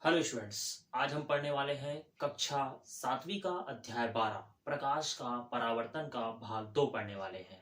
Hello students. आज हम पढ़ने वाले हैं कक्षा 7वीं का अध्याय 12 प्रकाश का परावर्तन का भाग 2 पढ़ने वाले हैं।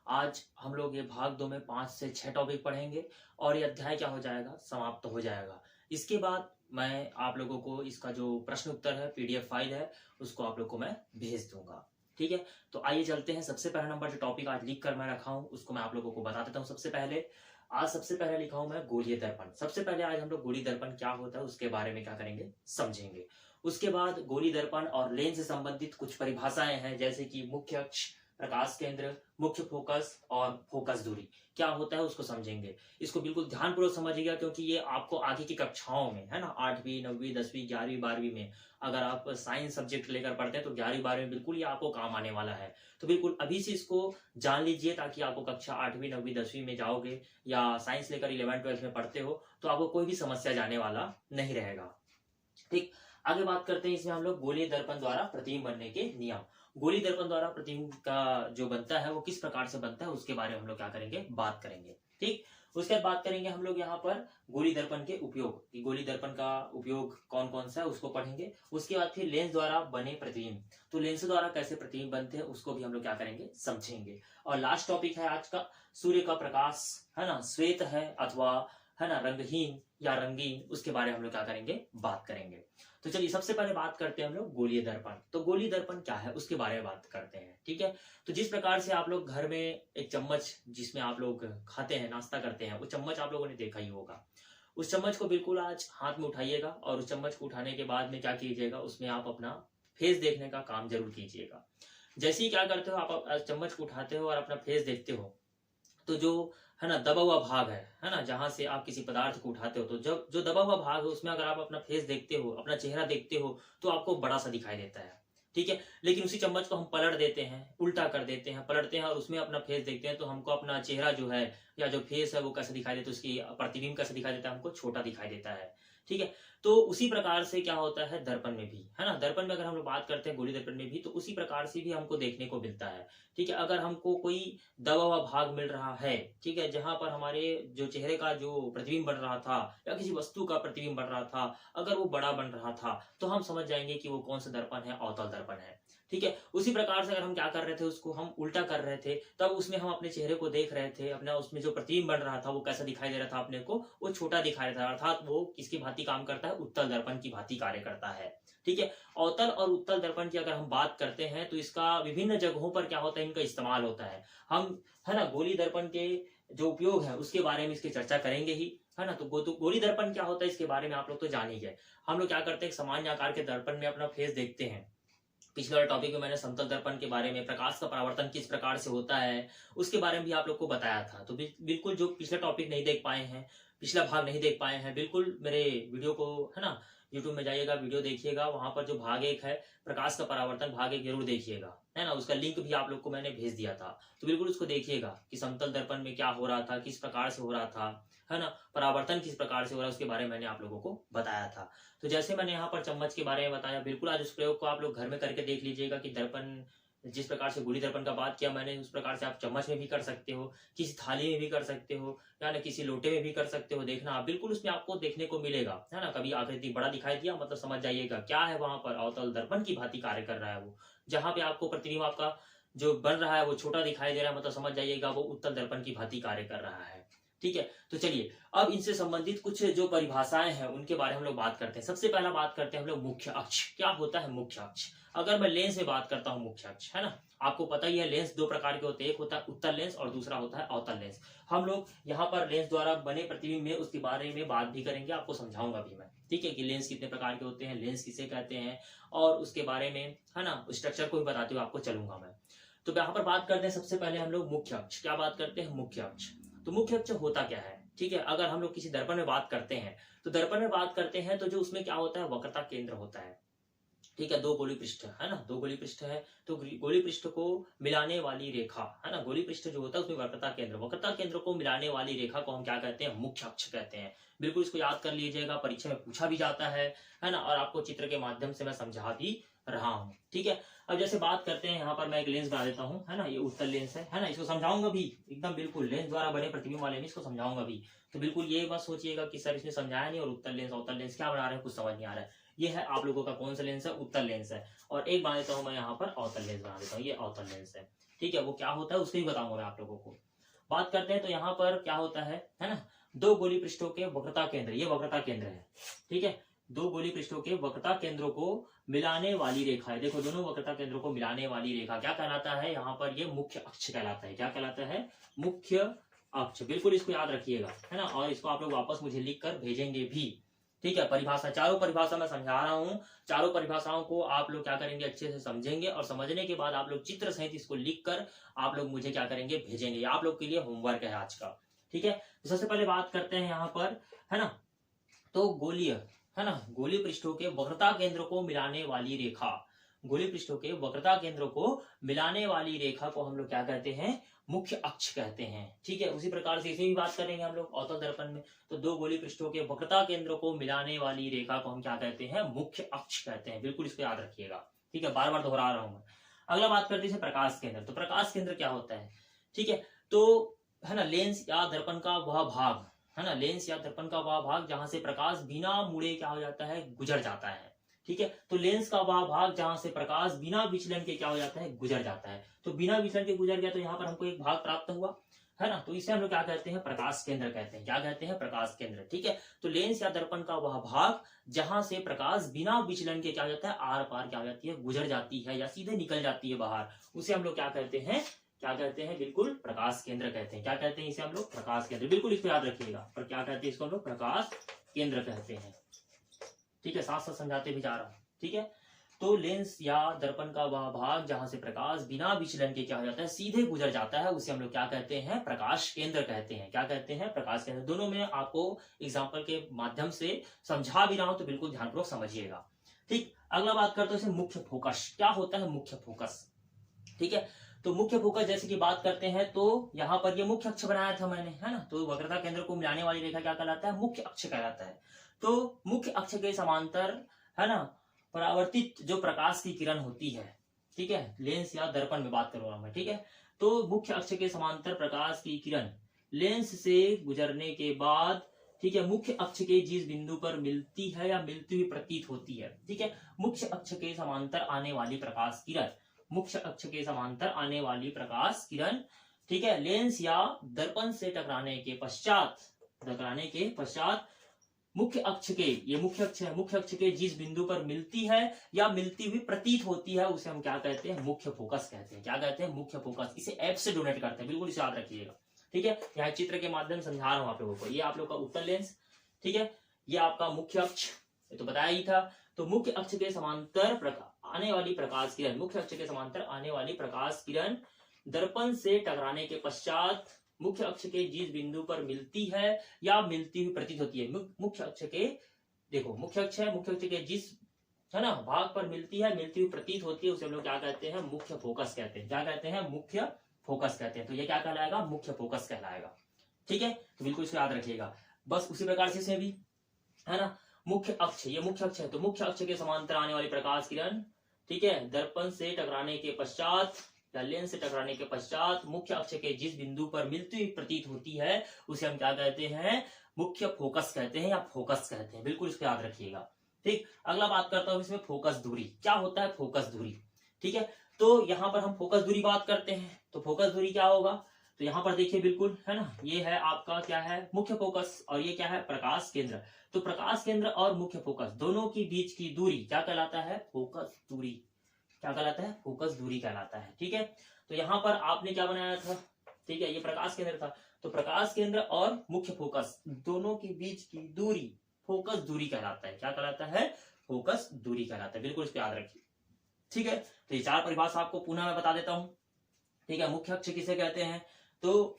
आज हम लोग ये भाग 2 में 5 से 6 टॉपिक पढ़ेंगे और ये अध्याय क्या हो जाएगा, समाप्त हो जाएगा। इसके बाद मैं आप लोगों को इसका जो प्रश्न उत्तर है, पीडीएफ फाइल है, उसको आप लोग को मैं भेज दूंगा। ठीक है, तो आइए चलते हैं। सबसे पहला नंबर जो टॉपिक आज लिख कर मैं रखा हूँ उसको मैं आप लोगों को बता देता हूँ। सबसे पहले लिखा हूं मैं गोलीय दर्पण। सबसे पहले आज हम लोग गोलीय दर्पण क्या होता है उसके बारे में क्या करेंगे, समझेंगे। उसके बाद गोलीय दर्पण और लेंस से संबंधित कुछ परिभाषाएं हैं, जैसे कि मुख्य अक्ष, प्रकाश केंद्र, मुख्य फोकस और फोकस दूरी क्या होता है उसको समझेंगे। इसको बिल्कुल ध्यानपूर्वक समझिएगा, क्योंकि ये आपको आगे की कक्षाओं में, है ना, 8वीं 9वीं 10वीं 11वीं 12वीं में अगर आप साइंस सब्जेक्ट लेकर पढ़ते हैं तो 11वीं 12वीं में बिल्कुल ये आपको काम आने वाला है। तो बिल्कुल अभी से इसको जान लीजिए, ताकि आपको कक्षा 8वीं 9वीं 10वीं में जाओगे या साइंस लेकर 11 12 में पढ़ते हो तो आपको कोई भी समस्या जाने वाला नहीं रहेगा। ठीक, आगे बात करते हैं। इसमें हम लोग गोलीय दर्पण द्वारा प्रतिबिंब बनने के नियम, गोलीय दर्पण द्वारा प्रतिबिंब का जो बनता है वो किस प्रकार से बनता है उसके बारे में हम लोग क्या करेंगे, बात करेंगे। ठीक, उसके बाद बात करेंगे हम लोग यहाँ पर गोलीय दर्पण के उपयोग, कि गोलीय दर्पण का उपयोग कौन कौन सा है उसको पढ़ेंगे। उसके बाद फिर लेंस द्वारा बने प्रतिबिंब, तो लेंस द्वारा कैसे प्रतिबिंब बनते हैं उसको भी हम लोग क्या करेंगे, समझेंगे। और लास्ट टॉपिक है आज का सूर्य का प्रकाश, है ना, श्वेत है अथवा है ना रंगहीन या रंगीन, उसके बारे में हम लोग क्या करेंगे, बात करेंगे। तो चलिए सबसे पहले बात करते हैं हम लोग गोलीय दर्पण। तो गोलीय दर्पण क्या है उसके बारे में बात करते हैं। ठीक है, तो जिस प्रकार से आप लोग घर में एक चम्मच जिसमें आप लोग खाते हैं, नाश्ता करते हैं, वो चम्मच आप लोगों ने देखा ही होगा। उस चम्मच को बिल्कुल आज हाथ में उठाइएगा और उस चम्मच को उठाने के बाद में क्या कीजिएगा, उसमें आप अपना फेस देखने का काम जरूर कीजिएगा। जैसे ही क्या करते हो, आप चम्मच को उठाते हो और अपना फेस देखते हो, तो जो है ना दबा हुआ भाग है ना, जहां से आप किसी पदार्थ को उठाते हो, तो जब जो दबा हुआ भाग है उसमें अगर आप अपना फेस देखते हो, अपना चेहरा देखते हो, तो आपको बड़ा सा दिखाई देता है। ठीक है, लेकिन उसी चम्मच को हम पलट देते हैं, उल्टा कर देते हैं, पलटते हैं और उसमें अपना फेस देखते हैं, तो हमको अपना चेहरा जो है या जो फेस है वो कैसे दिखाई देता है, उसकी प्रतिबिंब कैसे दिखाई देता है, हमको छोटा दिखाई देता है। ठीक है, तो उसी प्रकार से क्या होता है दर्पण में भी, है ना, दर्पण में अगर हम लोग बात करते हैं गोलीय दर्पण में भी, तो उसी प्रकार से भी हमको देखने को मिलता है। ठीक है, अगर हमको कोई दबा हुआ भाग मिल रहा है, ठीक है, जहां पर हमारे जो चेहरे का जो प्रतिबिंब बन रहा था या किसी वस्तु का प्रतिबिंब बन रहा था, अगर वो बड़ा बन रहा था, तो हम समझ जाएंगे कि वो कौन सा दर्पण है, अवतल दर्पण है। ठीक है, उसी प्रकार से अगर हम क्या कर रहे थे, उसको हम उल्टा कर रहे थे, तब उसमें हम अपने चेहरे को देख रहे थे, अपना उसमें जो प्रतिबिंब बन रहा था वो कैसा दिखाई दे रहा था अपने को, वो छोटा दिखाई दे रहा था, अर्थात वो किसकी भांति काम करता है, उत्तल दर्पण की भांति कार्य करता है। ठीक है, अवतल और उत्तल दर्पण की अगर हम बात करते हैं तो इसका विभिन्न जगहों पर क्या होता है, इनका इस्तेमाल होता है। हम, है ना, गोलीय दर्पण के जो उपयोग है उसके बारे में इसकी चर्चा करेंगे ही, है ना। तो गोलीय दर्पण क्या होता है इसके बारे में आप लोग तो जान ही गए। हम लोग क्या करते हैं, सामान्य आकार के दर्पण में अपना फेस देखते हैं। पिछले वाले टॉपिक में मैंने समतल दर्पण के बारे में, प्रकाश का परावर्तन किस प्रकार से होता है उसके बारे में भी आप लोग को बताया था। तो बिल्कुल जो पिछला टॉपिक नहीं देख पाए हैं, पिछला भाग नहीं देख पाए हैं, बिल्कुल मेरे वीडियो को, है ना, यूट्यूब में जाइएगा, वीडियो देखिएगा, वहां पर जो भाग 1 है प्रकाश का परावर्तन, भाग 1 जरूर देखिएगा, है ना। उसका लिंक भी आप लोग को मैंने भेज दिया था, तो बिल्कुल उसको देखिएगा कि समतल दर्पण में क्या हो रहा था, किस प्रकार से हो रहा था, है ना, परावर्तन किस प्रकार से हो रहा है उसके बारे में मैंने आप लोगों को बताया था। तो जैसे मैंने यहाँ पर चम्मच के बारे में बताया, बिल्कुल आज उस प्रयोग को आप लोग घर में करके देख लीजिएगा कि दर्पण, जिस प्रकार से गोलीय दर्पण का बात किया मैंने, उस प्रकार से आप चम्मच में भी कर सकते हो, किसी थाली में भी कर सकते हो, या ना किसी लोटे में भी कर सकते हो। देखना आप, बिल्कुल उसमें आपको देखने को मिलेगा, है ना। कभी आकृति बड़ा दिखाई दिया, मतलब समझ जाइएगा क्या है, वहां पर अवतल दर्पण की भांति कार्य कर रहा है वो। जहां पे आपको प्रतिबिंब आपका जो बन रहा है वो छोटा दिखाई दे रहा है, मतलब समझ जाइएगा वो उत्तल दर्पण की भांति कार्य कर रहा है। ठीक है, तो चलिए अब इनसे संबंधित कुछ जो परिभाषाएं हैं उनके बारे में हम लोग बात करते हैं। सबसे पहला बात करते हैं हम लोग मुख्य अक्ष। क्या होता है मुख्य अक्ष? अगर मैं लेंस में बात करता हूं, मुख्य अक्ष, है ना, आपको पता ही है लेंस 2 प्रकार के होते हैं, एक होता है उत्तल लेंस और दूसरा होता है अवतल लेंस। हम लोग यहाँ पर लेंस द्वारा बने प्रतिबिंब में उसके बारे में बात भी करेंगे, आपको समझाऊंगा भी मैं। ठीक है, कि लेंस कितने प्रकार के होते हैं, लेंस किसे कहते हैं, और उसके बारे में, है ना, स्ट्रक्चर को भी बताते हुए आपको चलूंगा मैं। तो यहाँ पर बात करते हैं सबसे पहले हम लोग मुख्य अक्ष। क्या बात करते हैं, मुख्य अक्ष। तो मुख्य अक्ष होता क्या है? ठीक है, अगर हम लोग किसी दर्पण में बात करते हैं, तो दर्पण में बात करते हैं तो जो उसमें क्या होता है, वक्रता केंद्र होता है। ठीक है, 2 गोली पृष्ठ, है ना, 2 गोली पृष्ठ है, तो गोली पृष्ठ को मिलाने वाली रेखा, है ना, गोली पृष्ठ जो होता है उसमें वक्रता केंद्र को मिलाने वाली रेखा को हम क्या कहते हैं, मुख्य अक्ष कहते हैं। बिल्कुल इसको याद कर लीजिएगा, परीक्षा में पूछा भी जाता है ना, और आपको चित्र के माध्यम से मैं समझा भी रहा हूँ। ठीक है, अब जैसे बात करते हैं, यहाँ पर मैं एक लेंस बना देता हूँ, है ना, ये उत्तल लेंस है ना, इसको समझाऊंगा भी एकदम बिल्कुल लेंस द्वारा बने प्रतिबिंब वाले में, इसको समझाऊंगा भी। तो बिल्कुल ये मत सोचिएगा कि सर इसने समझाया नहीं और उत्तल लेंस क्या बना रहे हैं, कुछ समझ नहीं आ रहा है। ये है आप लोगों का कौन सा लेंस है, उत्तल लेंस है। और एक बना देता हूँ मैं यहाँ पर अवतल लेंस बना देता हूँ, ये अवतल लेंस है। ठीक है, वो क्या होता है उसको भी बताऊंगा मैं आप लोगों को। बात करते हैं तो यहाँ पर क्या होता है ना, दो गोली पृष्ठों के वक्रता केंद्र, ये वक्रता केंद्र है। ठीक है, दो गोली पृष्ठों के वक्रता केंद्रों को मिलाने वाली रेखा है। देखो दोनों वक्रता केंद्रों को मिलाने वाली रेखा क्या कहलाता है, यहाँ पर ये मुख्य अक्ष कहलाता है। क्या कहलाता है, मुख्य अक्ष। बिल्कुल इसको याद रखिएगा, है ना, और इसको आप लोग वापस मुझे लिख कर भेजेंगे भी। ठीक है, परिभाषा, चारों परिभाषा मैं समझा रहा हूँ, चारों परिभाषाओं को आप लोग क्या करेंगे, अच्छे से समझेंगे और समझने के बाद आप लोग चित्र सहित इसको लिख कर आप लोग मुझे क्या करेंगे, भेजेंगे। आप लोग के लिए होमवर्क है आज का। ठीक है, तो सबसे पहले बात करते हैं यहाँ पर, है ना, तो गोलीय, है ना, गोलीय पृष्ठों के वक्रता केंद्र को मिलाने वाली रेखा, गोलीय पृष्ठों के वक्रता केंद्र को मिलाने वाली रेखा को हम लोग क्या कहते हैं, मुख्य अक्ष कहते हैं। ठीक है, उसी प्रकार से इसे भी बात करेंगे हम लोग अवतल दर्पण में। तो दो गोलीय पृष्ठों के वक्रता केंद्र को मिलाने वाली रेखा को हम क्या कहते हैं, मुख्य अक्ष कहते हैं। बिल्कुल इसको याद रखिएगा। ठीक है, बार बार दोहरा रहा हूं मैं। अगला बात करते हैं प्रकाश केंद्र। तो प्रकाश केंद्र क्या होता है, ठीक है, तो है ना, लेंस या दर्पण का वह भाग, है ना, लेंस या दर्पण का वह भाग जहां से प्रकाश बिना मुड़े क्या हो जाता है, गुजर जाता है। ठीक है, तो लेंस का वह भाग जहां से प्रकाश बिना विचलन के क्या हो जाता है, गुजर जाता है। तो बिना विचलन के गुजर गया तो यहाँ पर हमको एक भाग प्राप्त हुआ, है ना, तो इसे हम लोग क्या कहते हैं, प्रकाश केंद्र कहते हैं। क्या कहते हैं, प्रकाश केंद्र। ठीक है, तो लेंस या दर्पण का वह भाग जहां से प्रकाश बिना विचलन के क्या हो जाता है, आर पार क्या हो जाती है, गुजर जाती है या सीधे निकल जाती है बाहर, उसे हम लोग क्या कहते हैं, क्या कहते हैं, बिल्कुल प्रकाश केंद्र कहते हैं। क्या कहते हैं इसे हम लोग, प्रकाश केंद्र। बिल्कुल इसको याद रखिएगा, पर क्या कहते हैं इसको हम लोग, प्रकाश केंद्र कहते हैं। ठीक है, साथ साथ समझाते भी जा रहा हूं। ठीक है, तो लेंस या दर्पण का वह भाग जहां से प्रकाश बिना विचलन के क्या हो जाता है, सीधे गुजर जाता है, उसे हम लोग क्या कहते हैं, प्रकाश केंद्र कहते हैं। क्या कहते हैं, प्रकाश केंद्र। दोनों में आपको एग्जाम्पल के माध्यम से समझा भी रहा हूं, तो बिल्कुल ध्यानपूर्वक समझिएगा। ठीक, अगला बात करते हैं मुख्य फोकस। क्या होता है मुख्य फोकस। ठीक है, तो मुख्य फोकस जैसे कि बात करते हैं, तो यहाँ पर ये मुख्य अक्ष बनाया था मैंने, है ना, तो वक्रता केंद्र को मिलाने वाली रेखा क्या कहलाता है, मुख्य अक्ष कहलाता है। तो मुख्य अक्ष के समांतर, है ना, परावर्तित जो प्रकाश की किरण होती है, ठीक है, लेंस या दर्पण में बात कर रहा हूं मैं। ठीक है, तो मुख्य अक्ष के समांतर प्रकाश की किरण लेंस से गुजरने के बाद, ठीक है, मुख्य अक्ष के जिस बिंदु पर मिलती है या मिलती हुई प्रतीत होती है, ठीक है, मुख्य अक्ष के समांतर आने वाली प्रकाश किरण, मुख्य अक्ष के समांतर आने वाली प्रकाश किरण, ठीक है, लेंस या दर्पण से टकराने के पश्चात मुख्य अक्ष के, ये मुख्य अक्ष है, मुख्य अक्ष के जिस बिंदु पर मिलती है या मिलती हुई प्रतीत होती है, उसे हम क्या कहते हैं, मुख्य फोकस कहते हैं। क्या कहते हैं, मुख्य फोकस। इसे एफ से डोनेट करते हैं, बिल्कुल इसे याद रखिएगा। ठीक है, यहाँ चित्र के माध्यम से समझा रहा हूं आप लोगों को। ये आप लोग का उत्तल लेंस, ठीक है, ये आपका मुख्य अक्ष, ये तो बताया ही था। तो मुख्य अक्ष के समांतर आने वाली प्रकाश किरण, मुख्य अक्ष के समांतर आने वाली प्रकाश किरण दर्पण से टकराने के पश्चात मुख्य अक्ष के जिस बिंदु पर मिलती है या मिलती हुई प्रतीत होती है, मुख्य अक्ष के, देखो मुख्य अक्ष है, मुख्य अक्ष के जिस, है ना, भाग पर मिलती है, मिलती हुई प्रतीत होती है, उसे हम लोग क्या कहते हैं, मुख्य फोकस कहते हैं। क्या कहते हैं, मुख्य फोकस कहते हैं। तो ये क्या कहलाएगा, मुख्य फोकस कहलाएगा। ठीक है, तो बिल्कुल इसको याद रखिएगा। बस उसी प्रकार से इसमें भी, है ना, मुख्य अक्ष, ये मुख्य अक्ष है, तो मुख्य अक्ष के समांतर आने वाली प्रकाश किरण, ठीक है, दर्पण से टकराने के पश्चात या लेंस से टकराने के पश्चात मुख्य अक्ष के जिस बिंदु पर मिलती हुई प्रतीत होती है, उसे हम क्या कहते हैं, मुख्य फोकस कहते हैं या फोकस कहते हैं। बिल्कुल इसको याद रखिएगा। ठीक, अगला बात करता हूं इसमें फोकस दूरी। क्या होता है फोकस दूरी। ठीक है, तो यहाँ पर हम फोकस दूरी बात करते हैं, तो फोकस दूरी क्या होगा, तो यहाँ पर देखिए बिल्कुल, है ना, ये है आपका क्या है, मुख्य फोकस, और ये क्या है, प्रकाश केंद्र। तो प्रकाश केंद्र और मुख्य फोकस दोनों की बीच की दूरी क्या कहलाता है, फोकस दूरी। क्या कहलाता है, फोकस दूरी कहलाता है। ठीक है, तो यहाँ पर आपने क्या बनाया था, ठीक है, ये प्रकाश केंद्र था, तो प्रकाश केंद्र और मुख्य फोकस दोनों के बीच की दूरी फोकस दूरी कहलाता है। क्या कहलाता है, फोकस दूरी कहलाता है। बिल्कुल इसको याद रखिए। ठीक है, तो ये चार परिभाषा आपको पुनः मैं बता देता हूं। ठीक है, मुख्य अक्ष किसे कहते हैं, तो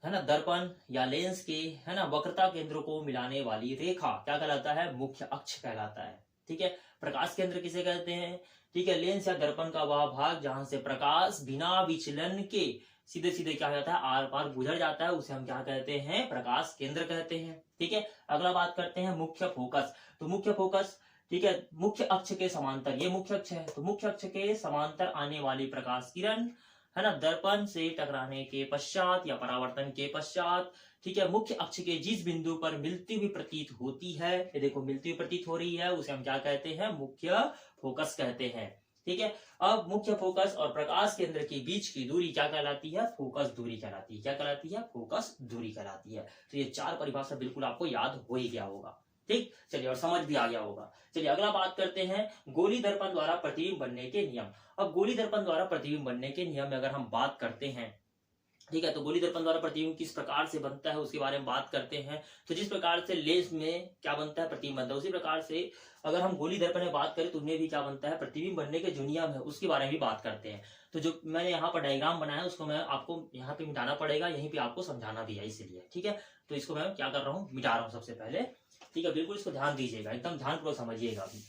है ना, दर्पण या लेंस के, है ना, वक्रता केंद्र को मिलाने वाली रेखा क्या कहलाता है, मुख्य अक्ष कहलाता है। ठीक है, प्रकाश केंद्र किसे कहते हैं, ठीक है, लेंस या दर्पण का वह भाग जहां से प्रकाश बिना विचलन के सीधे सीधे क्या हो जाता है, आर पार गुजर जाता है, उसे हम क्या कहते हैं, प्रकाश केंद्र कहते हैं। ठीक है, अगला बात करते हैं मुख्य फोकस। तो मुख्य फोकस ठीक है, मुख्य अक्ष के समांतर, ये मुख्य अक्ष है, तो मुख्य अक्ष के समांतर आने वाली प्रकाश किरण, है ना, दर्पण से टकराने के पश्चात या परावर्तन के पश्चात, ठीक है, मुख्य अक्ष के जिस बिंदु पर मिलती हुई प्रतीत होती है, ये देखो मिलती हुई प्रतीत हो रही है, उसे हम क्या कहते हैं, मुख्य फोकस कहते हैं। ठीक है, अब मुख्य फोकस और प्रकाश केंद्र के बीच की दूरी क्या कहलाती है, फोकस दूरी कहलाती है। क्या कहलाती है, फोकस दूरी कहलाती है। तो ये चार परिभाषा बिल्कुल आपको याद हो ही गया होगा। ठीक, चलिए, और समझ भी आ गया होगा। चलिए अगला बात करते हैं गोली दर्पण द्वारा प्रतिबिंब बनने के नियम। अब गोली दर्पण द्वारा प्रतिबिंब बनने के नियम में अगर हम बात करते हैं, ठीक है, तो गोली दर्पण द्वारा प्रतिबिंब किस प्रकार से बनता है उसके बारे में बात करते हैं। तो जिस प्रकार से लेंस में क्या बनता है, प्रतिबिंब बनता है, उसी प्रकार से अगर हम गोली दर्पण में बात करें तो उनमें भी क्या बनता है, प्रतिबिंब बनने के जो नियम है उसके बारे में भी बात करते हैं। तो जो मैंने यहाँ पर डायग्राम बनाया उसको मैं आपको यहाँ पे मिटाना पड़ेगा, यहीं पे आपको समझाना भी है इसलिए। ठीक है, तो इसको मैं क्या कर रहा हूँ, मिटा रहा हूँ सबसे पहले। ठीक है, बिल्कुल इसको ध्यान दीजिएगा, एकदम ध्यानपूर्वक समझिएगा अभी।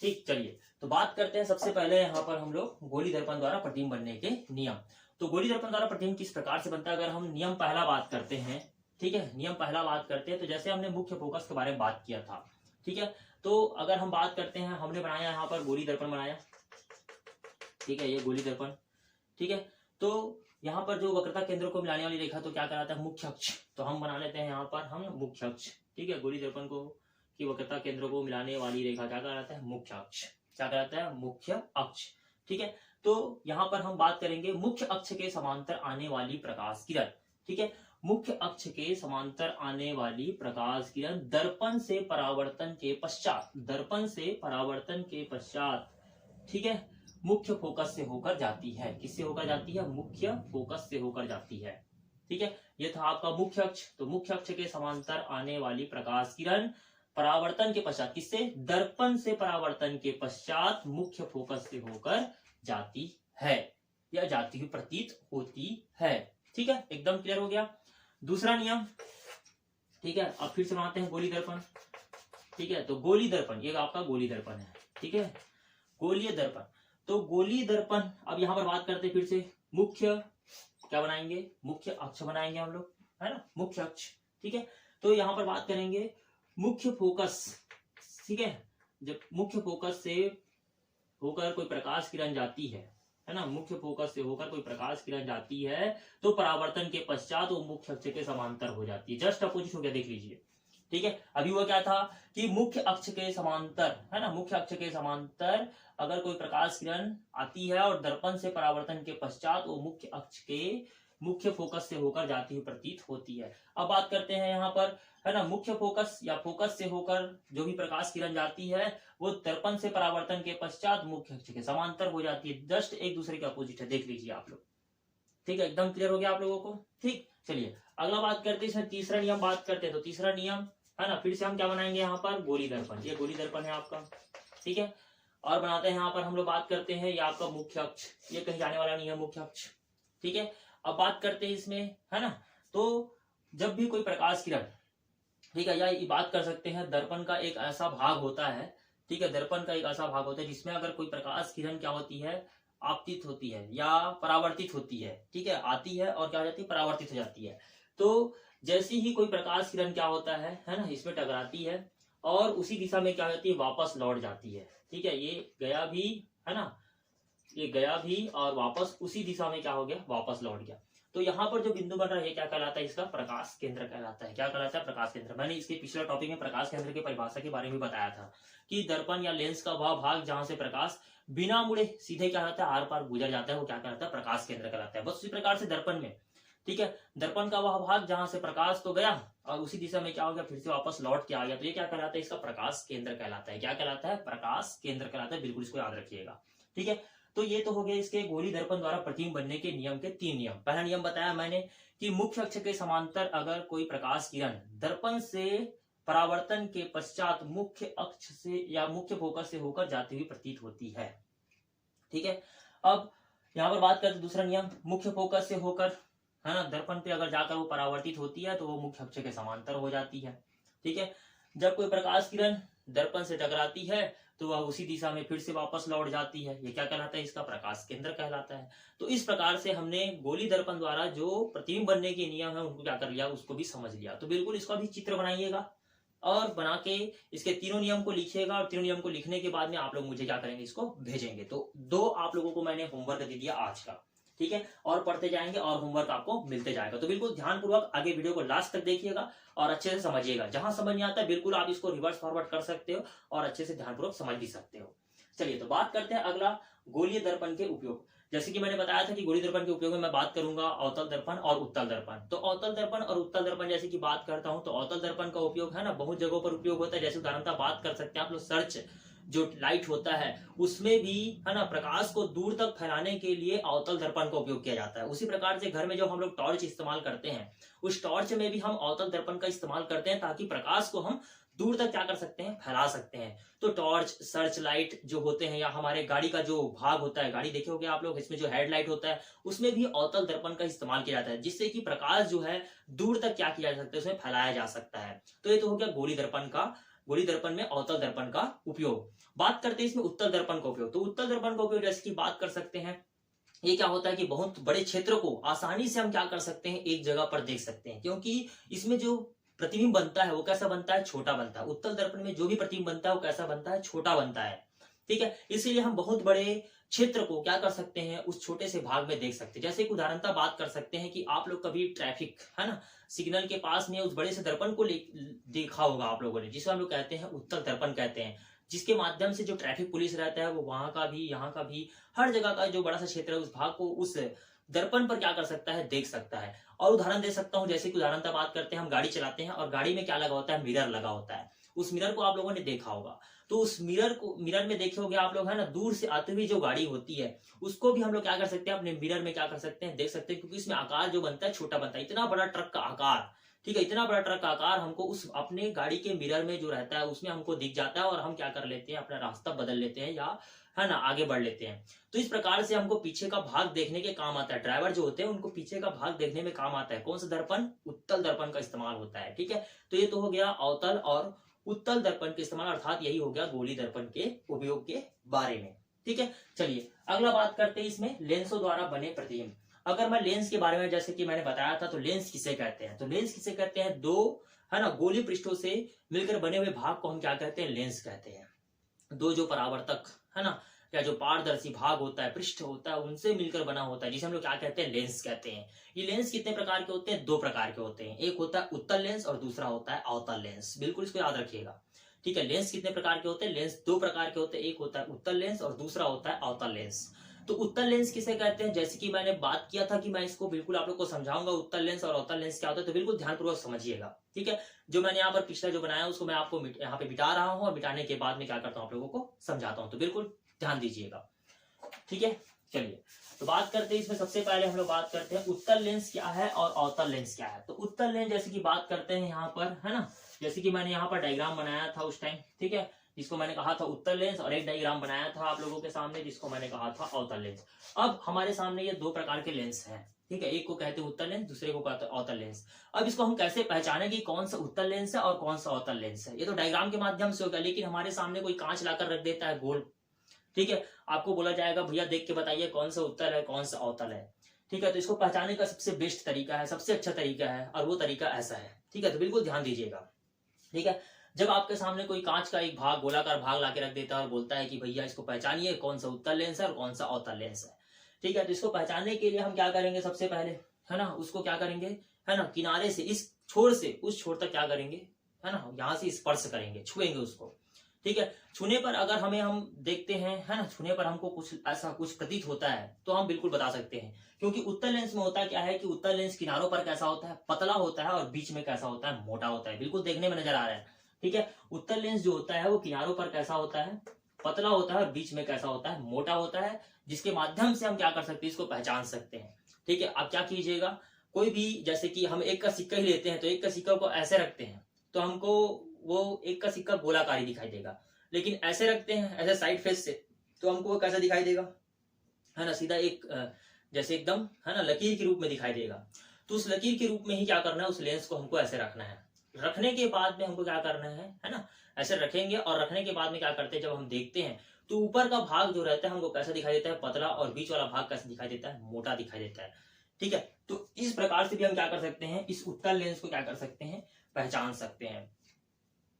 ठीक, चलिए तो बात करते हैं सबसे पहले यहाँ पर हम लोग गोली दर्पण द्वारा प्रतिबिंब बनने के नियम। तो गोली दर्पण द्वारा प्रतिबिंब किस प्रकार से बनता है, अगर हम नियम पहला बात करते हैं, ठीक है, नियम पहला बात करते हैं, तो जैसे हमने मुख्य फोकस के बारे में बात किया था। ठीक है, तो अगर हम बात करते हैं, हमने बनाया यहाँ पर गोली दर्पण बनाया, ठीक है, ये गोली दर्पण। ठीक है, तो यहाँ पर जो वक्रता केंद्र को मिलाने वाली रेखा तो क्या कहलाता है, मुख्य अक्ष। तो हम बना लेते हैं यहाँ पर हम मुख्य अक्ष। ठीक है, गोली दर्पण को की वक्रता केंद्र को मिलाने वाली रेखा क्या कहलाता है, मुख्य अक्ष। क्या कहलाता है, मुख्य अक्ष। ठीक है, तो यहाँ पर हम बात करेंगे मुख्य अक्ष के समांतर आने वाली प्रकाश किरण। ठीक है, मुख्य अक्ष के समांतर आने वाली प्रकाश किरण दर्पण से परावर्तन के पश्चात, दर्पण से परावर्तन के पश्चात, ठीक है, मुख्य फोकस से होकर जाती है। किससे होकर जाती है, मुख्य फोकस से होकर जाती है। ठीक है, ये था आपका मुख्य अक्ष। तो मुख्य अक्ष के समांतर आने वाली प्रकाश किरण परावर्तन के पश्चात, किससे, दर्पण से परावर्तन के पश्चात मुख्य फोकस से होकर जाती है या जाती हुई प्रतीत होती है। ठीक है, एकदम क्लियर हो गया। दूसरा नियम, ठीक है, अब फिर से बनाते हैं गोली दर्पण। ठीक है, तो गोली दर्पण, ये आपका गोली दर्पण है। ठीक है, गोलीय दर्पण। तो गोली दर्पण, अब यहां पर बात करते हैं फिर से मुख्य, क्या बनाएंगे, मुख्य अक्ष बनाएंगे हम लोग, है ना, मुख्य अक्ष। ठीक है, तो यहां पर बात करेंगे मुख्य फोकस। ठीक है, जब मुख्य फोकस से होकर कोई प्रकाश किरण जाती है ना, मुख्य फोकस से होकर कोई प्रकाश किरण जाती है तो परावर्तन के पश्चात वो मुख्य अक्ष के समांतर हो जाती है। जस्ट अपोजिट हो गया, देख लीजिए। ठीक है, अभी वो क्या था कि मुख्य अक्ष के समांतर, है ना, मुख्य अक्ष के समांतर अगर कोई प्रकाश किरण आती है और दर्पण से परावर्तन के पश्चात वो मुख्य अक्ष के मुख्य फोकस से होकर जाती हुई प्रतीत होती है। अब बात करते हैं यहाँ पर, है ना, मुख्य फोकस या फोकस से होकर जो भी प्रकाश किरण जाती है वो दर्पण से परावर्तन के पश्चात मुख्य अक्ष के समांतर हो जाती है। जस्ट एक दूसरे के अपोजिट है, देख लीजिए आप लोग। ठीक है, एकदम क्लियर हो गया आप लोगों को। ठीक, चलिए अगला बात करते हैं, इसमें तीसरा नियम बात करते हैं। तो तीसरा नियम, है ना, फिर से हम क्या बनाएंगे यहाँ पर, गोली दर्पण। ये गोली दर्पण है आपका। ठीक है, और बनाते हैं यहाँ पर हम लोग बात करते हैं ये आपका मुख्य अक्ष, ये कहीं जाने वाला नहीं है, मुख्य अक्ष। ठीक है, अब बात करते हैं इसमें, है ना, तो जब भी कोई प्रकाश किरण, ठीक है, या ये बात कर सकते हैं दर्पण का एक ऐसा भाग होता है, ठीक है, दर्पण का एक ऐसा भाग होता है जिसमें अगर कोई प्रकाश किरण क्या होती है, आपतित होती है या परावर्तित होती है। ठीक है, आती है और क्या हो जाती है, परावर्तित हो जाती है। तो जैसे ही कोई प्रकाश किरण क्या होता है ना, इसमें टकराती है और उसी दिशा में क्या होती है, वापस लौट जाती है। ठीक है, ये गया भी, है ना, ये गया भी और वापस उसी दिशा में क्या हो गया, वापस लौट गया। तो यहाँ पर जो बिंदु बन रहा है क्या कहलाता है, इसका प्रकाश केंद्र कहलाता है। क्या कहलाता है, प्रकाश केंद्र। मैंने इसके पिछले टॉपिक में प्रकाश केंद्र की परिभाषा के बारे में बताया था कि दर्पण या लेंस का वह भाग जहां से प्रकाश बिना मुड़े सीधे क्या होता है, आर पार गुजर जाता है, वो क्या कहलाता है, प्रकाश केंद्र कहलाता है। बस उसी प्रकार से दर्पण में, ठीक है, दर्पण का वह भाग जहां से प्रकाश तो गया और उसी दिशा में क्या हो गया, फिर से वापस लौट के आ गया, तो ये क्या कहलाता है, इसका प्रकाश केंद्र कहलाता है। क्या कहलाता है, प्रकाश केंद्र कहलाता है। बिल्कुल इसको याद रखिएगा। ठीक है, तो ये तो हो गया इसके गोली दर्पण द्वारा प्रतिबिंब बनने के नियम के 3 नियम। पहला नियम बताया मैंने कि मुख्य अक्ष के समांतर अगर कोई प्रकाश किरण दर्पण से परावर्तन के पश्चात मुख्य अक्ष से या मुख्य फोकस से होकर जाती हुई प्रतीत होती है। ठीक है, अब यहाँ पर बात करते दूसरा नियम, मुख्य फोकस से होकर, है ना, दर्पण पे अगर जाकर वो परावर्तित होती है तो वो मुख्य अक्ष के समांतर हो जाती है। ठीक है, जब कोई प्रकाश किरण दर्पण से टकराती है तो वह उसी दिशा में फिर से वापस लौट जाती है। ये क्या कहलाता है, इसका प्रकाश केंद्र कहलाता है। तो इस प्रकार से हमने गोली दर्पण द्वारा जो प्रतिबिंब बनने के नियम है उनको क्या कर लिया, उसको भी समझ लिया। तो बिल्कुल इसका भी चित्र बनाइएगा और बना के इसके तीनों नियम को लिखिएगा, और तीनों नियम को लिखने के बाद में आप लोग मुझे क्या करेंगे, इसको भेजेंगे। तो 2 आप लोगों को मैंने होमवर्क दे दिया आज का, ठीक है, और पढ़ते जाएंगे और होमवर्क आपको मिलते जाएगा। तो बिल्कुल ध्यानपूर्वक आगे वीडियो को लास्ट तक देखिएगा और अच्छे से समझिएगा। जहां समझ नहीं आता है बिल्कुल आप इसको रिवर्स फॉरवर्ड कर सकते हो और अच्छे से ध्यानपूर्वक समझ भी सकते हो। चलिए तो बात करते हैं अगला, गोलीय दर्पण के उपयोग। जैसे कि मैंने बताया था कि गोलीय दर्पण के उपयोग में मैं बात करूंगा अवतल दर्पण और उत्तल दर्पण। तो अवतल दर्पण और उत्तल दर्पण जैसे कि बात करता हूं, तो अवतल दर्पण का उपयोग है ना बहुत जगहों पर उपयोग होता है। जैसे उदाहरणतः बात कर सकते हैं आप लोग, सर्च जो लाइट होता है उसमें भी है ना प्रकाश को दूर तक फैलाने के लिए अवतल दर्पण का उपयोग किया जाता है। उसी प्रकार से घर में जो हम लोग टॉर्च इस्तेमाल करते हैं, उस टॉर्च में भी हम अवतल दर्पण का इस्तेमाल करते हैं ताकि प्रकाश को हम दूर तक क्या कर सकते हैं, फैला सकते हैं। तो टॉर्च, सर्च लाइट जो होते हैं, या हमारे गाड़ी का जो भाग होता है, गाड़ी देखे होंगे आप लोग, इसमें जो हेडलाइट होता है उसमें भी अवतल दर्पण का इस्तेमाल किया जाता है, जिससे कि प्रकाश जो है दूर तक क्या किया जा सकता है, उसमें फैलाया जा सकता है। तो ये तो हो गया गोली दर्पण का, गोली दर्पण में अवतल दर्पण का उपयोग। बात करते हैं इसमें उत्तल दर्पण का उपयोग। तो उत्तल दर्पण का उपयोग जैसे कि बात कर सकते हैं, ये क्या होता है कि बहुत बड़े क्षेत्र को आसानी से हम क्या कर सकते हैं, एक जगह पर देख सकते हैं, क्योंकि इसमें जो प्रतिबिंब बनता है वो कैसा बनता है, छोटा बनता है। उत्तल दर्पण में जो भी प्रतिबिंब बनता है वो कैसा बनता है, छोटा बनता है, ठीक है। इसीलिए हम बहुत बड़े क्षेत्र को क्या कर सकते हैं, उस छोटे से भाग में देख सकते हैं। जैसे एक उदाहरणता बात कर सकते हैं कि आप लोग कभी ट्रैफिक है ना सिग्नल के पास में उस बड़े से दर्पण को देखा होगा आप लोगों ने, जिसे हम लोग कहते हैं उत्तल दर्पण कहते हैं, जिसके माध्यम से जो ट्रैफिक पुलिस रहता है वो वहां का भी, यहाँ का भी, हर जगह का जो बड़ा सा क्षेत्र है उस भाग को उस दर्पण पर क्या कर सकता है, देख सकता है। और उदाहरण दे सकता हूं, जैसे कि उदाहरणता बात करते हैं, हम गाड़ी चलाते हैं और गाड़ी में क्या लगा होता है, मिरर लगा होता है। उस मिरर को आप लोगों ने देखा होगा। तो उस मिरर में देखे होंगे आप लोग है ना, दूर से आती हुई जो गाड़ी होती है उसको भी हम लोग क्या कर सकते हैं, अपने मिरर में क्या कर सकते हैं, देख सकते हैं, क्योंकि इसमें आकार जो बनता है छोटा बनता है। इतना बड़ा ट्रक का आकार, ठीक है, इतना बड़ा ट्रक का आकार हमको उस अपने गाड़ी के मिरर में जो रहता है उसमें हमको दिख जाता है, और हम क्या कर लेते हैं, अपना रास्ता बदल लेते हैं या है ना आगे बढ़ लेते हैं। तो इस प्रकार से हमको पीछे का भाग देखने के काम आता है। ड्राइवर जो होते हैं उनको पीछे का भाग देखने में काम आता है। कौन सा दर्पण, उत्तल दर्पण का इस्तेमाल होता है, ठीक है। तो ये तो हो गया अवतल और उत्तल दर्पण के इस्तेमाल, अर्थात यही हो गया गोली दर्पण के उपयोग के बारे में, ठीक है। चलिए अगला बात करते हैं इसमें लेंसों द्वारा बने प्रतिबिंब। अगर मैं लेंस के बारे में, जैसे कि मैंने बताया था, तो लेंस किसे कहते हैं, तो लेंस किसे कहते हैं, दो है ना गोली पृष्ठों से मिलकर बने हुए भाग को हम क्या कहते हैं, लेंस कहते हैं। दो जो परावर्तक है ना, या जो पारदर्शी भाग होता है, पृष्ठ होता है, उनसे मिलकर बना होता है, जिसे हम लोग क्या कहते हैं, लेंस कहते हैं। ये लेंस कितने प्रकार के होते हैं, 2 प्रकार के होते हैं। एक होता है उत्तल लेंस और दूसरा होता है अवतल लेंस। बिल्कुल इसको याद रखिएगा, ठीक है। लेंस कितने प्रकार के होते हैं, लेंस 2 प्रकार के होते हैं। एक होता है उत्तल लेंस और दूसरा होता है अवतल लेंस। तो उत्तल लेंस किसे कहते हैं, जैसे कि मैंने बात किया था कि मैं इसको बिल्कुल आप लोग को समझाऊंगा, उत्तल लेंस और अवतल लेंस क्या होता है, तो बिल्कुल ध्यानपूर्वक समझिएगा, ठीक है। जो मैंने यहाँ पर पिछला जो बनाया उसको मैं आपको यहाँ पे मिटा रहा हूँ, और मिटाने के बाद में क्या करता हूँ, आप लोगों को समझाता हूँ। तो बिल्कुल ध्यान दीजिएगा, ठीक है। चलिए तो बात करते हैं इसमें, सबसे पहले हम लोग बात करते हैं उत्तल लेंस क्या है और अवतल लेंस क्या है। तो उत्तल लेंस जैसे कि बात करते हैं यहाँ पर है ना, जैसे कि मैंने यहाँ पर डायग्राम बनाया था उस टाइम, ठीक है, जिसको मैंने कहा था उत्तल लेंस, और एक डायग्राम बनाया था आप लोगों के सामने जिसको मैंने कहा था अवतल लेंस। अब हमारे सामने ये 2 प्रकार के लेंस हैं, ठीक है। एक को कहते हैं उत्तल लेंस, दूसरे को कहते हैं अवतल लेंस। अब इसको हम कैसे पहचानें कि कौन सा उत्तल लेंस है और कौन सा अवतल लेंस है, ये तो डायग्राम के माध्यम से होगा। लेकिन हमारे सामने कोई कांच लाकर रख देता है गोल, ठीक है, आपको बोला जाएगा भैया देख के बताइए कौन सा उत्तल है कौन सा अवतल है, ठीक है। तो इसको पहचानने का सबसे बेस्ट तरीका है, सबसे अच्छा तरीका है, और वो तरीका ऐसा है, ठीक है। तो बिल्कुल ध्यान दीजिएगा, ठीक है। जब आपके सामने कोई कांच का एक भाग, गोलाकार भाग लाके रख देता है और बोलता है कि भैया इसको पहचानिए कौन सा उत्तल लेंस है और कौन सा अवतल लेंस है, ठीक है। तो इसको पहचानने के लिए हम क्या करेंगे, सबसे पहले है ना उसको क्या करेंगे, है ना किनारे से इस छोर से उस छोर तक क्या करेंगे, है ना यहाँ से स्पर्श करेंगे, छुएंगे उसको, ठीक है। छूने पर अगर हम देखते हैं है ना, छूने पर हमको कुछ ऐसा कुछ प्रतीत होता है तो हम बिल्कुल बता सकते हैं, क्योंकि उत्तल लेंस में होता क्या है कि उत्तल लेंस किनारों पर कैसा होता है, पतला होता है, और बीच में कैसा होता है, मोटा होता है। बिल्कुल देखने में नजर आ रहा है, ठीक है। उत्तल लेंस जो होता है वो किनारों पर कैसा होता है, पतला होता है, और बीच में कैसा होता है, मोटा होता है, जिसके माध्यम से हम क्या कर सकते हैं, इसको पहचान सकते हैं, ठीक है। अब क्या कीजिएगा, कोई भी जैसे कि हम 1 का सिक्का ही लेते हैं, तो 1 का सिक्का को ऐसे रखते हैं तो हमको वो 1 का सिक्का गोलाकार ही दिखाई देगा। लेकिन ऐसे रखते हैं, ऐसे साइड फेस से, तो हमको वो कैसा दिखाई देगा, है ना, सीधा एक जैसे एकदम है ना लकीर के रूप में दिखाई देगा। तो उस लकीर के रूप में ही क्या करना है, उस लेंस को हमको ऐसे रखना है। रखने के बाद में हमको क्या करना है ना, ऐसे रखेंगे, और रखने के बाद में क्या करते हैं, जब हम देखते हैं तो ऊपर का भाग जो रहता है हमको कैसा दिखाई देता है, पतला, और बीच वाला भाग कैसा दिखाई देता है, मोटा दिखाई देता है, ठीक है। तो इस प्रकार से भी हम क्या कर सकते हैं, इस उत्तल लेंस को क्या कर सकते हैं, पहचान सकते हैं,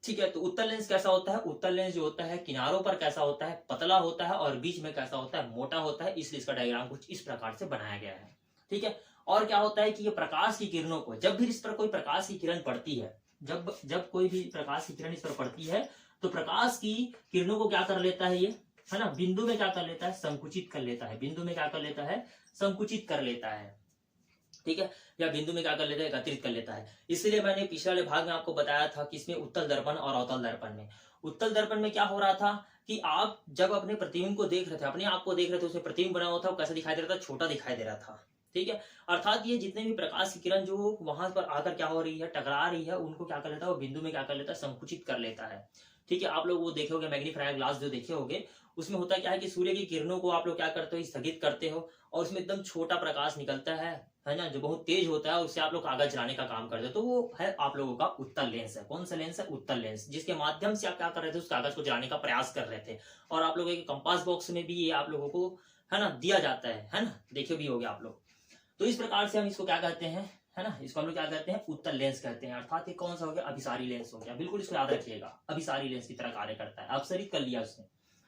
ठीक है। तो उत्तल लेंस कैसा होता है? उत्तल लेंस जो होता है किनारों पर कैसा होता है? पतला होता है और बीच में कैसा होता है? मोटा होता है। इसलिए इसका डायग्राम कुछ इस प्रकार से बनाया गया है। ठीक है। और क्या होता है कि ये प्रकाश की किरणों को, जब भी इस पर कोई प्रकाश की किरण पड़ती है, जब जब कोई भी प्रकाश की किरण इस पर पड़ती है, तो प्रकाश की किरणों को क्या कर लेता है ये, है ना, बिंदु में क्या कर लेता है? संकुचित कर लेता है। बिंदु में क्या कर लेता है? संकुचित कर लेता है। ठीक है। या बिंदु में क्या कर लेता है? एकत्रित कर लेता है। इसलिए मैंने पिछले वाले भाग में आपको बताया था कि इसमें उत्तल दर्पण और अवतल दर्पण में, उत्तल दर्पण में क्या हो रहा था कि आप जब अपने प्रतिबिंब को देख रहे थे, अपने आप को देख रहे थे, उसमें प्रतिबिंब बना हुआ था, वो कैसा दिखाई दे रहा था? छोटा दिखाई दे रहा था। ठीक है। अर्थात ये जितने भी प्रकाश की किरण जो वहां पर आकर क्या हो रही है? टकरा रही है, उनको क्या कर लेता है? वो बिंदु में क्या कर लेता है? संकुचित कर लेता है। ठीक है। आप लोग वो देखे होंगे, मैग्नीफायर ग्लास जो देखे होंगे, उसमें होता क्या है कि सूर्य की किरणों को आप लोग क्या करते हो? स्थगित करते हो और उसमें एकदम छोटा प्रकाश निकलता है ना, जो बहुत तेज होता है, उससे आप लोग कागज जलाने का काम करते हो। तो वो है आप लोगों का उत्तल लेंस है। कौन सा लेंस है? उत्तल लेंस, जिसके माध्यम से आप क्या कर रहे थे? उस कागज को जलाने का प्रयास कर रहे थे। और आप लोगों के कंपास बॉक्स में भी ये आप लोगों को, है ना, दिया जाता है ना, देखे भी होंगे आप लोग। तो इस प्रकार से हम इसको क्या कहते हैं, है ना, इसको हम लोग क्या कहते हैं? उत्तल लेंस कहते हैं। अर्थात ये कौन सा हो गया? अभिसारी लेंस हो गया। बिल्कुल इसको याद रखिएगा, अभिसारी लेंस की तरह कार्य करता है। अपसरित कर लिया उसने।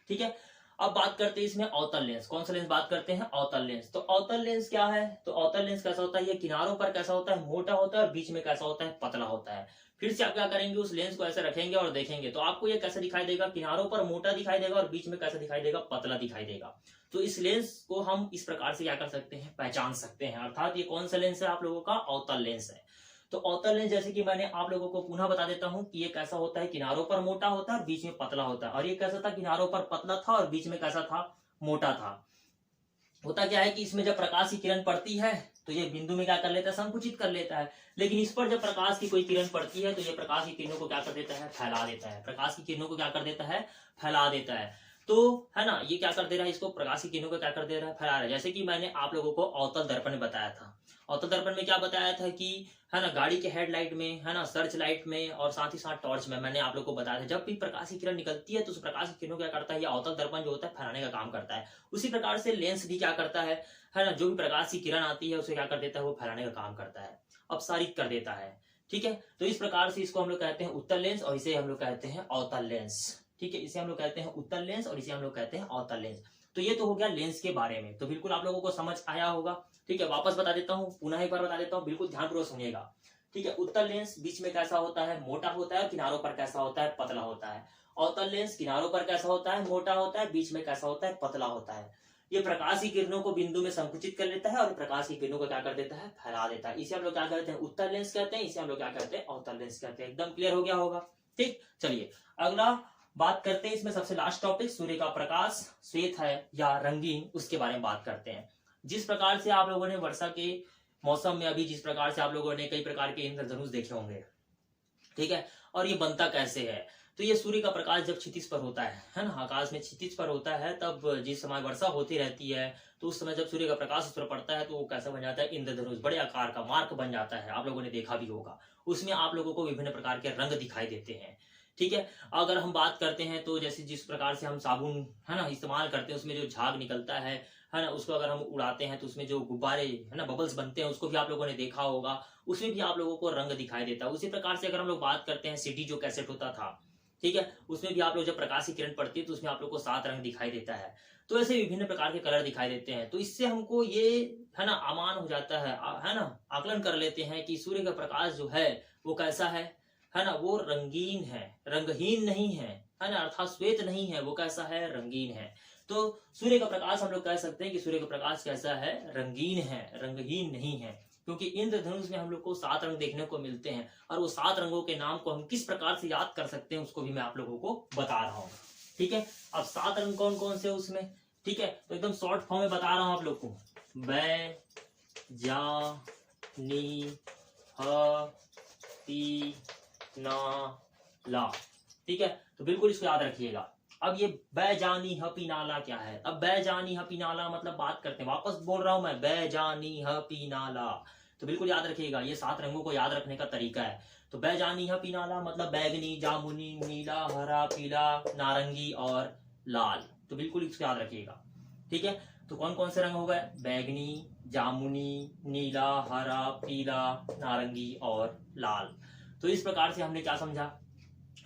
ठीक है। अब बात करते हैं इसमें अवतल लेंस। कौन सा लेंस बात करते हैं? अवतल लेंस। तो अवतल लेंस क्या है? तो अवतल लेंस कैसा होता है? ये किनारों पर कैसा होता है? मोटा होता है और बीच में कैसा होता है? पतला होता है। फिर से आप क्या करेंगे? उस लेंस को ऐसे रखेंगे और देखेंगे तो आपको ये कैसा दिखाई देगा? किनारों पर मोटा दिखाई देगा और बीच में कैसा दिखाई देगा? पतला दिखाई देगा। तो इस लेंस को हम इस प्रकार से क्या कर सकते हैं? पहचान सकते हैं। अर्थात ये कौन सा लेंस है? आप लोगों का अवतल लेंस है। तो अवतल लेंस जैसे कि मैंने आप लोगों को पुनः बता देता हूं कि ये कैसा होता है? किनारों पर मोटा होता है और बीच में पतला होता है। और ये कैसा था? किनारों पर पतला था और बीच में कैसा था? मोटा था। होता क्या है कि इसमें जब प्रकाश की किरण पड़ती है तो ये बिंदु में क्या कर लेता है? संकुचित कर लेता है। लेकिन इस पर जब प्रकाश की कोई किरण पड़ती है तो ये प्रकाश की किरणों को क्या कर देता है? फैला देता है। प्रकाश की किरणों को क्या कर देता है? फैला देता है। तो है ना, ये क्या कर दे रहा है? इसको प्रकाश की किरणों को क्या कर दे रहा है? फैला रहा है। जैसे कि मैंने आप लोगों को अवतल दर्पण में बताया था। अवतल दर्पण में क्या बताया था कि, है ना, गाड़ी के हेडलाइट में, है ना, सर्च लाइट में और साथ ही साथ टॉर्च में मैंने आप लोग को बताया था, जब भी प्रकाश की किरण निकलती है तो उस प्रकाश की किरणों क्या करता है? ये अवतल दर्पण जो होता है फैलाने का काम करता है। उसी प्रकार से लेंस भी क्या करता है ना, जो भी प्रकाश की किरण आती है उसे क्या कर देता है? वो फैलाने का काम करता है, अपसारित कर देता है। ठीक है। तो इस प्रकार से इसको हम लोग कहते हैं उत्तल लेंस और इसे हम लोग कहते हैं अवतल लेंस। ठीक है। इसे हम लोग कहते हैं उत्तल लेंस और इसे हम लोग कहते हैं अवतल लेंस। तो ये तो हो गया लेंस के बारे में। तो बिल्कुल आप लोगों को समझ आया होगा। ठीक है। वापस बता देता हूँ, पुनः एक बार बता देता हूँ, बिल्कुल ध्यानपूर्वक सुनिएगा। ठीक है। उत्तल लेंस बीच में कैसा होता है? मोटा होता है। किनारों पर कैसा होता है? पतला होता है। अवतल लेंस किनारों पर कैसा होता है? मोटा होता है। बीच में कैसा होता है? पतला होता है। ये प्रकाश की किरणों को बिंदु में संकुचित कर लेता है और प्रकाश की किरणों को क्या कर देता है? फैला देता है। इसे हम लोग क्या कहते हैं? उत्तल लेंस कहते हैं। इसे हम लोग क्या कहते हैं? अवतल लेंस कहते हैं। एकदम क्लियर हो गया होगा। ठीक। चलिए अगला बात करते हैं, इसमें सबसे लास्ट टॉपिक, सूर्य का प्रकाश श्वेत है या रंगीन, उसके बारे में बात करते हैं। जिस प्रकार से आप लोगों ने वर्षा के मौसम में अभी जिस प्रकार से आप लोगों ने कई प्रकार के इंद्रधनुष देखे होंगे, ठीक है, और ये बनता कैसे है? तो ये सूर्य का प्रकाश जब क्षितिज पर होता है ना, आकाश में क्षितिज पर होता है, तब जिस समय वर्षा होती रहती है तो उस समय जब सूर्य का प्रकाश उस पर पड़ता है तो वो कैसा बन जाता है? इंद्रधनुष, बड़े आकार का मार्क बन जाता है। आप लोगों ने देखा भी होगा। उसमें आप लोगों को विभिन्न प्रकार के रंग दिखाई देते हैं। ठीक है। अगर हम बात करते हैं तो जैसे जिस प्रकार से हम साबुन, है ना, इस्तेमाल करते हैं, उसमें जो झाग निकलता है ना, उसको अगर हम उड़ाते हैं तो उसमें जो गुब्बारे, है ना, बबल्स बनते हैं, उसको भी आप लोगों ने देखा होगा। उसमें भी आप लोगों को रंग दिखाई देता है। उसी प्रकार से अगर हम लोग बात करते हैं सीडी जो कैसेट होता था, ठीक है, उसमें भी आप लोग जब प्रकाश की किरण पड़ती है तो उसमें आप लोग को 7 रंग दिखाई देता है। तो ऐसे विभिन्न प्रकार के कलर दिखाई देते हैं। तो इससे हमको ये, है ना, अमान हो जाता है ना, आकलन कर लेते हैं कि सूर्य का प्रकाश जो है वो कैसा है ना, वो रंगीन है, रंगहीन नहीं है ना, अर्थात श्वेत नहीं है, वो कैसा है? रंगीन है। तो सूर्य का प्रकाश हम लोग कह सकते हैं कि सूर्य का प्रकाश कैसा है? रंगीन है, रंगहीन नहीं है। क्योंकि इंद्रधनुष में हम लोग को 7 रंग देखने को मिलते हैं और वो 7 रंगों के नाम को हम किस प्रकार से याद कर सकते हैं उसको भी मैं आप लोगों को बता रहा हूँ। ठीक है। अब 7 रंग कौन कौन से उसमें, ठीक है, तो एकदम शॉर्ट फॉर्म में बता रहा हूँ आप लोग को। बै, जा, नी, ह, ती, ना, ला। ठीक है। तो बिल्कुल इसको याद रखिएगा। अब ये बैजानी हपी नाला क्या है? अब बैजानी हपी नाला मतलब बात करते हैं, वापस बोल रहा हूं मैं, बैजानी हपी नाला। तो बिल्कुल याद रखिएगा, ये 7 रंगों को याद रखने का तरीका है। तो बैजानी हपी नाला मतलब बैगनी, जामुनी, नीला, हरा, पीला, नारंगी और लाल। तो बिल्कुल इसको याद रखिएगा। ठीक है। तो कौन कौन से रंग हो गए? बैगनी, जामुनी, नीला, हरा, पीला, नारंगी और लाल। तो इस प्रकार से हमने क्या समझा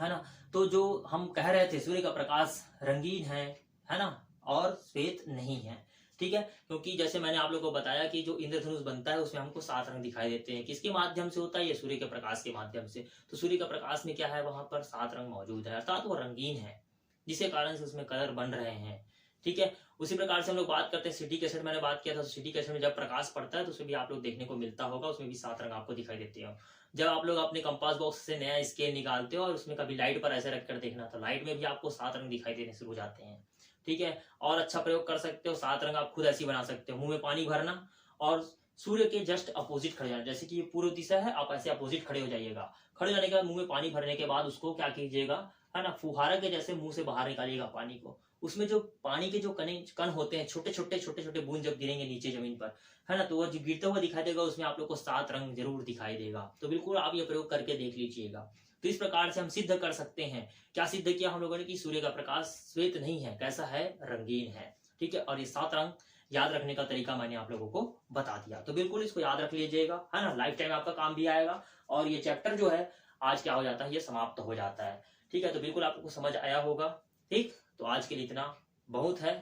है ना। तो जो हम कह रहे थे सूर्य का प्रकाश रंगीन है ना, और श्वेत नहीं है। ठीक है, क्योंकि जैसे मैंने आप लोगों को बताया कि जो इंद्रधनुष बनता है उसमें हमको 7 रंग दिखाई देते हैं। किसके माध्यम से होता है? ये सूर्य के प्रकाश के माध्यम से। तो सूर्य का प्रकाश में क्या है, वहां पर 7 रंग मौजूद है, अर्थात वो रंगीन है, जिसके कारण से उसमें कलर बन रहे हैं। ठीक है, उसी प्रकार से हम लोग बात करते हैं सिट्रिक एसिड, मैंने बात किया था। सिट्रिक एसिड में जब प्रकाश पड़ता है तो उसमें भी आप लोग देखने को मिलता होगा, उसमें भी 7 रंग आपको दिखाई देते हैं। जब आप लोग अपने कंपास बॉक्स से नया स्केल निकालते हो और उसमें कभी लाइट पर ऐसे रखकर देखना, तो लाइट में भी आपको 7 रंग दिखाई देने शुरू हो जाते हैं। ठीक है, और अच्छा प्रयोग कर सकते हो, 7 रंग आप खुद ऐसी बना सकते हो। मुंह में पानी भरना और सूर्य के जस्ट अपोजिट खड़े जाना, जैसे कि ये पूर्व दिशा है, आप ऐसे अपोजिट खड़े हो जाइएगा। खड़े जाने के बाद मुंह में पानी भरने के बाद उसको क्या कीजिएगा, है ना, फुहारा के जैसे मुंह से बाहर निकालिएगा पानी को। उसमें जो पानी के जो कण होते हैं, छोटे छोटे बूंद जब गिरेंगे नीचे जमीन पर, है ना, तो वो जो गिरता हुआ दिखाई देगा, उसमें आप लोग को 7 रंग जरूर दिखाई देगा। तो बिल्कुल आप ये प्रयोग करके देख लीजिएगा। तो इस प्रकार से हम सिद्ध कर सकते हैं। क्या सिद्ध किया हम लोगों ने? कि सूर्य का प्रकाश श्वेत नहीं है, कैसा है, रंगीन है। ठीक है, और ये 7 रंग याद रखने का तरीका मैंने आप लोगों को बता दिया। तो बिल्कुल इसको याद रख लीजिएगा, है ना, लाइफ टाइम आपका काम भी आएगा। और ये चैप्टर जो है आज क्या हो जाता है, ये समाप्त हो जाता है। ठीक है, तो बिल्कुल आपको समझ आया होगा। ठीक, तो आज के लिए इतना बहुत है।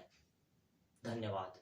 धन्यवाद।